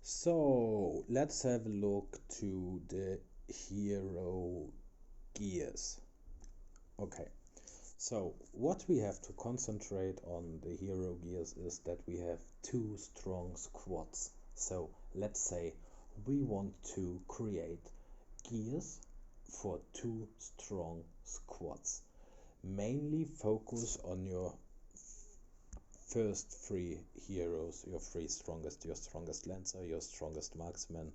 So let's have a look to the hero gears. Okay, so what we have to concentrate on the hero gears is that we have two strong squads. So let's say we want to create gears for two strong squads. Mainly focus on your first three heroes, your strongest lancer, your strongest marksman,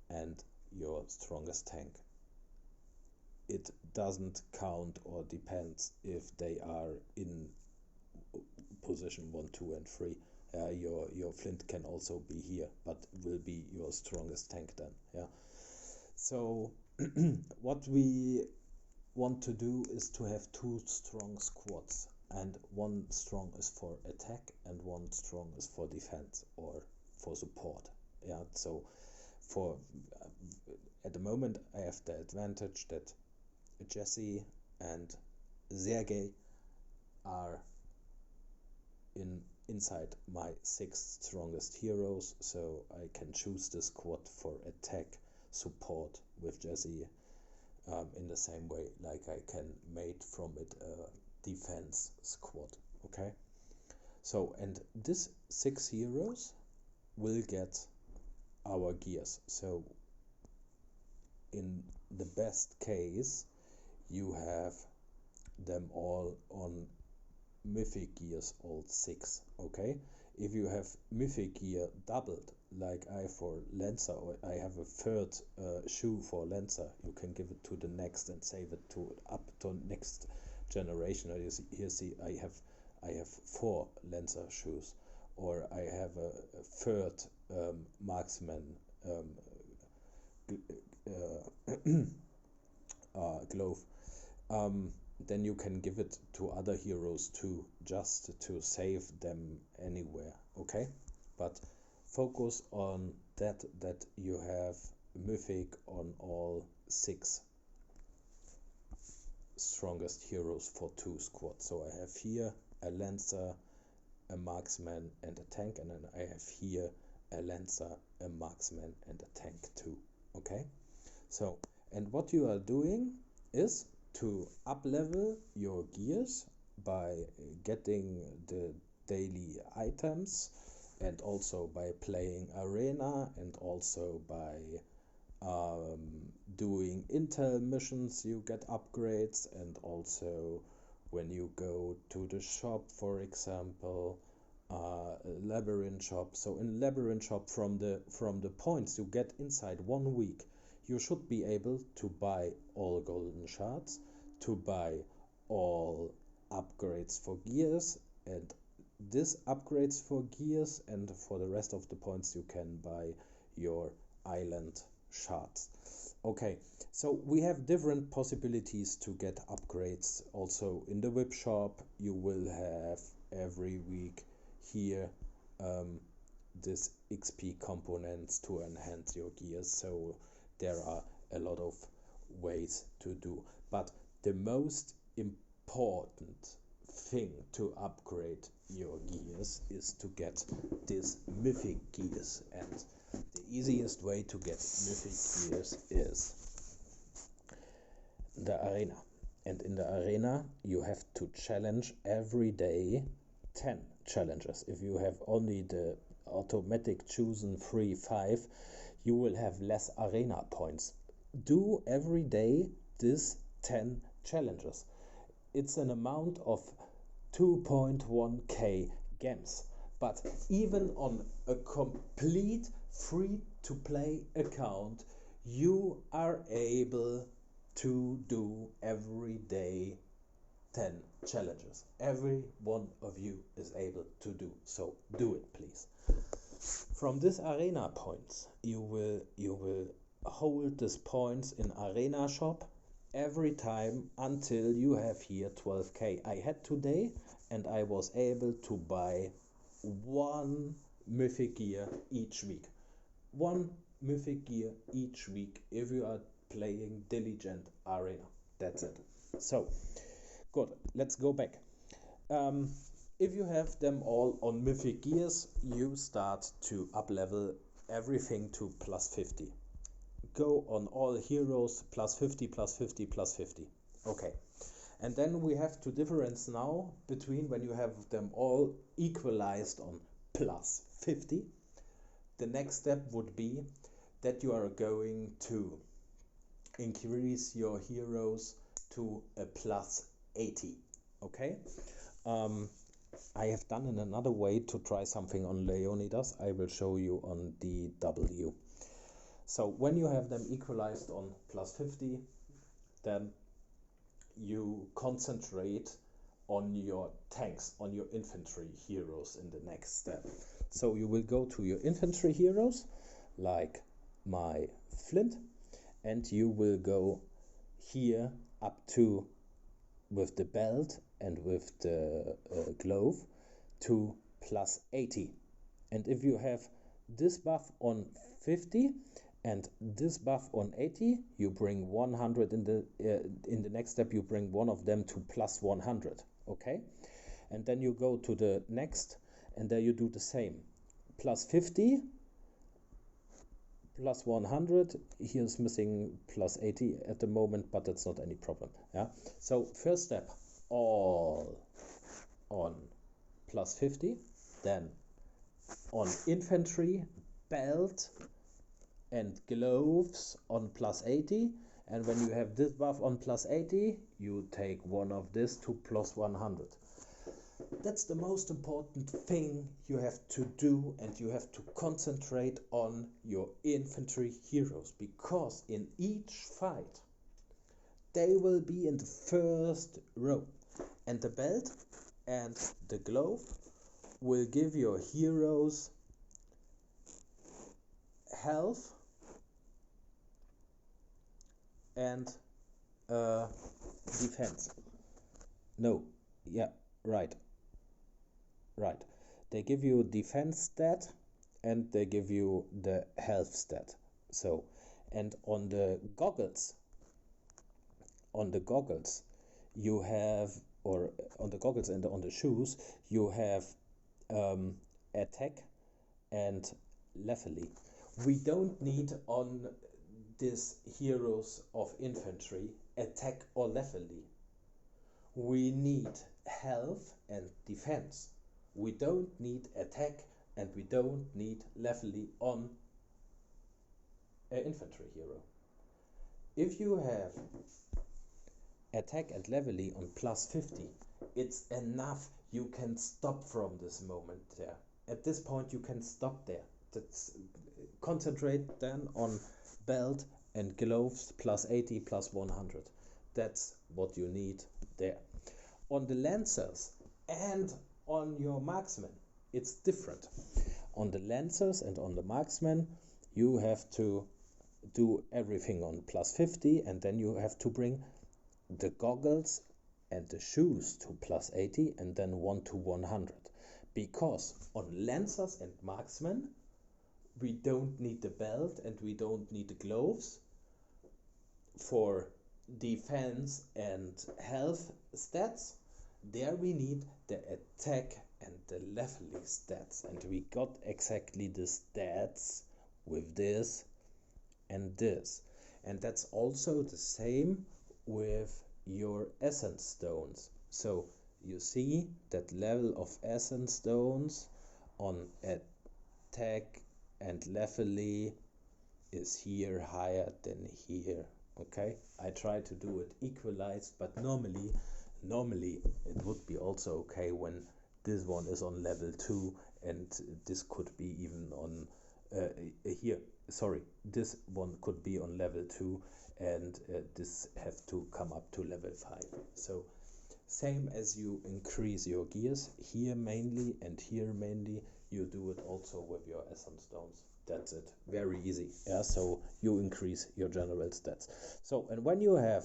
and your strongest tank. It doesn't count or depends if they are in position 1, 2, and 3. Your flint can also be here, but will be your strongest tank then. Yeah. So what we want to do is to have two strong squads, and one strong is for attack and one strong is for defense or for support. Yeah, so for at the moment I have the advantage that Jesse and Sergei are inside my 6 strongest heroes, so I can choose the squad for attack support with Jesse in the same way like I can make from it a defense squad. Okay, so and this 6 heroes will get our gears. So in the best case you have them all on mythic gears, all 6. Okay, if you have mythic gear doubled like I for Lancer, or I have a third shoe for Lancer, you can give it to the next and save it to up to next generation. Here see I have 4 Lancer shoes, or I have a third marksman glove. Then you can give it to other heroes too, just to save them anywhere. Okay, but focus on that you have mythic on all 6 strongest heroes for 2 squads. So I have here a lancer, a marksman, and a tank, and then I have here a lancer, a marksman, and a tank too. Okay, so and what you are doing is to up level your gears by getting the daily items, and also by playing arena, and also by doing intel missions you get upgrades, and also when you go to the shop, for example, labyrinth shop. So in labyrinth shop, from the points you get inside 1 week, you should be able to buy all golden shards, to buy all upgrades for gears, and this upgrades for gears, and for the rest of the points you can buy your island shards. Okay, so we have different possibilities to get upgrades. Also in the whip shop you will have every week here this XP components to enhance your gears. So there are a lot of ways to do, but the most important thing to upgrade your gears is to get these mythic gears, and the easiest way to get mythic gears is the arena. And in the arena you have to challenge every day 10 challenges. If you have only the automatic chosen 3-5, you will have less arena points. Do every day this 10 challenges. It's an amount of 2.1k gems, but even on a complete free to play account you are able to do every day 10 challenges. Every one of you is able to do, so do it please. From this arena points you will hold these points in arena shop every time until you have here 12k. I had today and I was able to buy 1 mythic gear each week. 1 mythic gear each week if you are playing diligent arena. That's it. So good, let's go back. If you have them all on mythic gears, you start to up level everything to plus 50. Go on all heroes plus 50, plus 50, plus 50. Okay. And then we have to difference now between when you have them all equalized on plus 50. The next step would be that you are going to increase your heroes to a plus 80. Okay. I have done in another way to try something on Leonidas. I will show you on DW. So when you have them equalized on plus 50, then you concentrate on your tanks, on your infantry heroes in the next step. So you will go to your infantry heroes, like my Flint, and you will go here up to, with the belt and with the glove, to plus 80. And if you have this buff on 50 and this buff on 80, you bring 100 in the next step. You bring one of them to plus 100. Okay, and then you go to the next, and there you do the same. Plus 50, plus 100. Here's missing plus 80 at the moment, but that's not any problem. Yeah. So first step, all on plus 50, then on infantry, belt and gloves on plus 80, and when you have this buff on plus 80, you take one of this to plus 100. That's the most important thing you have to do, and you have to concentrate on your infantry heroes, because in each fight they will be in the first row, and the belt and the glove will give your heroes health and defense. No, yeah, right. They give you defense stat and they give you the health stat. So, and on the goggles, you have, or on the goggles and on the shoes, you have attack and lethality. We don't need on these heroes of infantry attack or lethality. We need health and defense. We don't need attack and we don't need lethality on an infantry hero. If you have attack and lethality on plus 50, it's enough. You can stop from this moment there. At this point you can stop there. Concentrate then on belt and gloves plus 80 plus 100. That's what you need there. On the lancers and on your marksmen, it's different. On the lancers and on the marksmen, you have to do everything on plus 50, and then you have to bring the goggles and the shoes to plus 80 and then 1 to 100. Because on lancers and marksmen, we don't need the belt and we don't need the gloves for defense and health stats. There we need the attack and the lethality stats, and we got exactly the stats with this and this. And that's also the same with your essence stones. So you see that level of essence stones on attack and lethality is here higher than here. Okay, I try to do it equalized, but normally it would be also okay when this one is on level 2 and this could be even on this one could be on level 2 and this have to come up to level 5. So same as you increase your gears here mainly and here mainly, you do it also with your essence stones. That's it, very easy. Yeah, so you increase your general stats. So, and when you have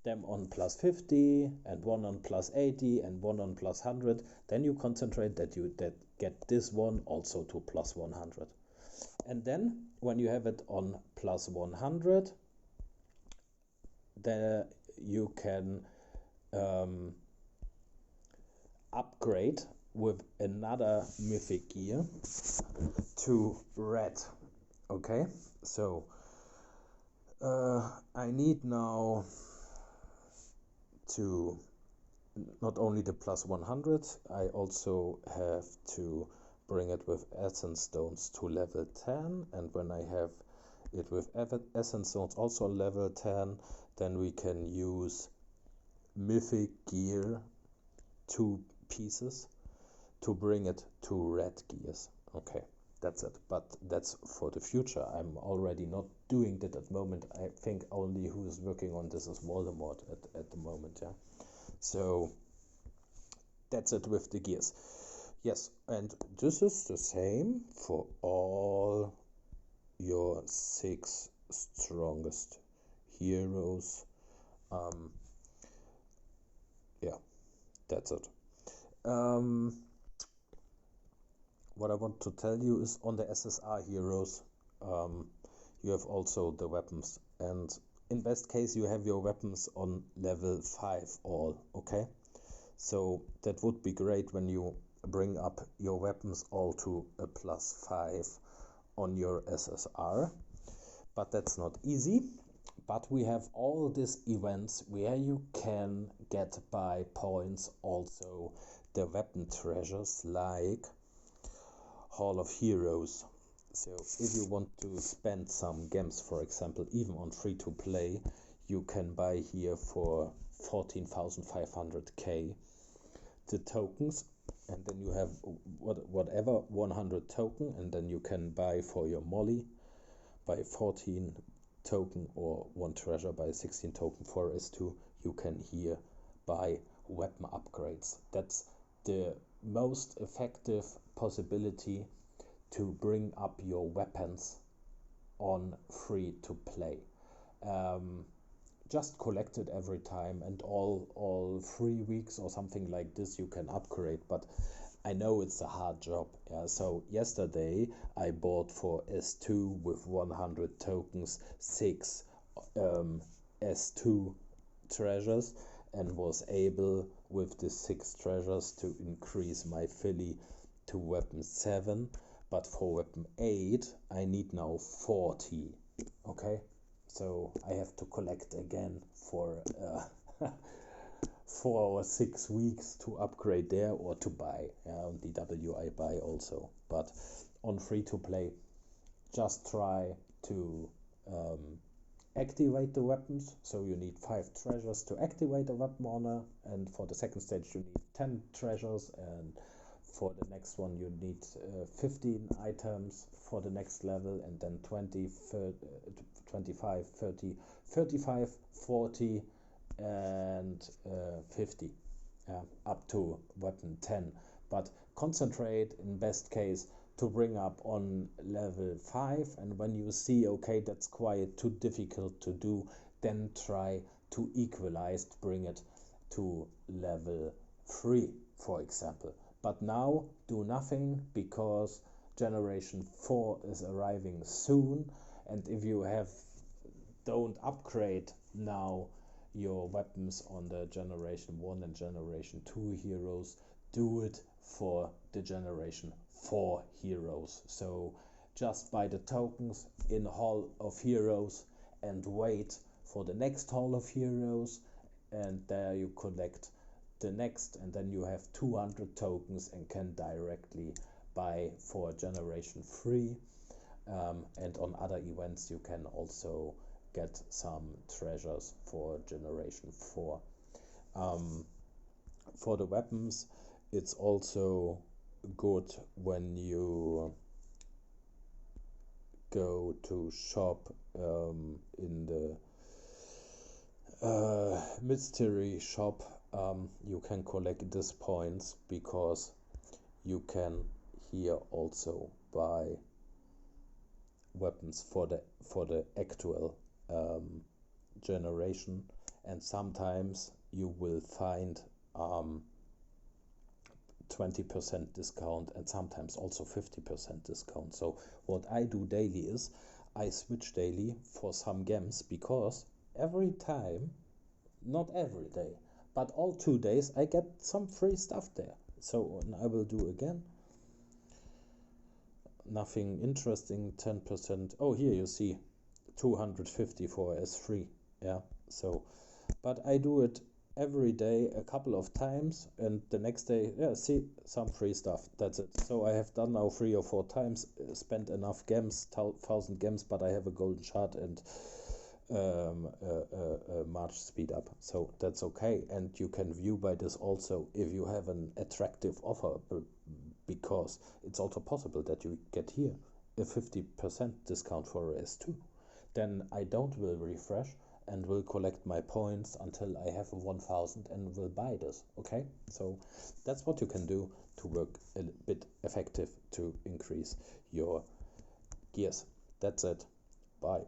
them on plus 50 and one on plus 80 and one on plus 100, then you concentrate that you get this one also to plus 100. And then when you have it on plus 100, then you can upgrade with another mythic gear to red. Okay, so I need now to not only the plus 100, I also have to bring it with essence stones to level 10, and when I have it with essence stones also level 10, then we can use mythic gear 2 pieces to bring it to red gears. Okay, that's it, but that's for the future. I'm already not doing that at the moment. I think only who is working on this is Voldemort at the moment, yeah. So that's it with the gears. Yes, and this is the same for all your 6 strongest heroes. Yeah, that's it. What I want to tell you is on the SSR heroes, you have also the weapons, and in best case you have your weapons on level 5 all, okay? So that would be great when you bring up your weapons all to a plus 5 on your SSR, but that's not easy. But we have all these events where you can get by points also the weapon treasures like Hall of Heroes. So if you want to spend some gems, for example, even on free to play, you can buy here for 14,500k the tokens, and then you have whatever 100 token, and then you can buy for your molly by 14 token or one treasure by 16 token for S2. You can here buy weapon upgrades. That's the most effective possibility to bring up your weapons on free to play. Just collect it every time, and all 3 weeks or something like this you can upgrade, but I know it's a hard job. Yeah, so yesterday I bought for S2 with 100 tokens 6 S2 treasures, and was able with the 6 treasures to increase my Philly to weapon 7, but for weapon 8 I need now 40. Okay, so I have to collect again for 4 or 6 weeks to upgrade there or to buy. On DW I buy also, but on free to play just try to activate the weapons. So you need 5 treasures to activate a weapon honor, and for the second stage you need 10 treasures, and for the next one you need 15 items for the next level, and then 20, 30, 25, 30, 35, 40 and 50, up to weapon 10. But concentrate in best case to bring up on level 5, and when you see okay that's quite too difficult to do, then try to equalize, bring it to level 3 for example. But now do nothing, because generation 4 is arriving soon, and if you don't upgrade now your weapons on the generation 1 and generation 2 heroes, do it for the generation 4 heroes. So just buy the tokens in Hall of Heroes and wait for the next Hall of Heroes, and there you collect the next, and then you have 200 tokens and can directly buy for generation 3. And on other events you can also get some treasures for generation 4. For the weapons, it's also good when you go to shop in the mystery shop. You can collect these points, because you can here also buy weapons for the actual generation, and sometimes you will find 20% discount and sometimes also 50% discount. So what I do daily is I switch daily for some gems, because every time, not every day, but all 2 days I get some free stuff there. So I will do again. nothing interesting. 10%. Oh, here you see 250 for S3. Yeah, so but I do it every day a couple of times, and the next day, yeah, see, some free stuff. That's it. So I have done now 3 or 4 times, spent enough gems, 1000 gems, but I have a golden shard and March speed up, so that's okay. And you can view by this also if you have an attractive offer, because it's also possible that you get here a 50% discount for S2. Then I don't will refresh and will collect my points until I have 1000 and will buy this. Okay, so that's what you can do to work a bit effective to increase your gears. That's it. Bye.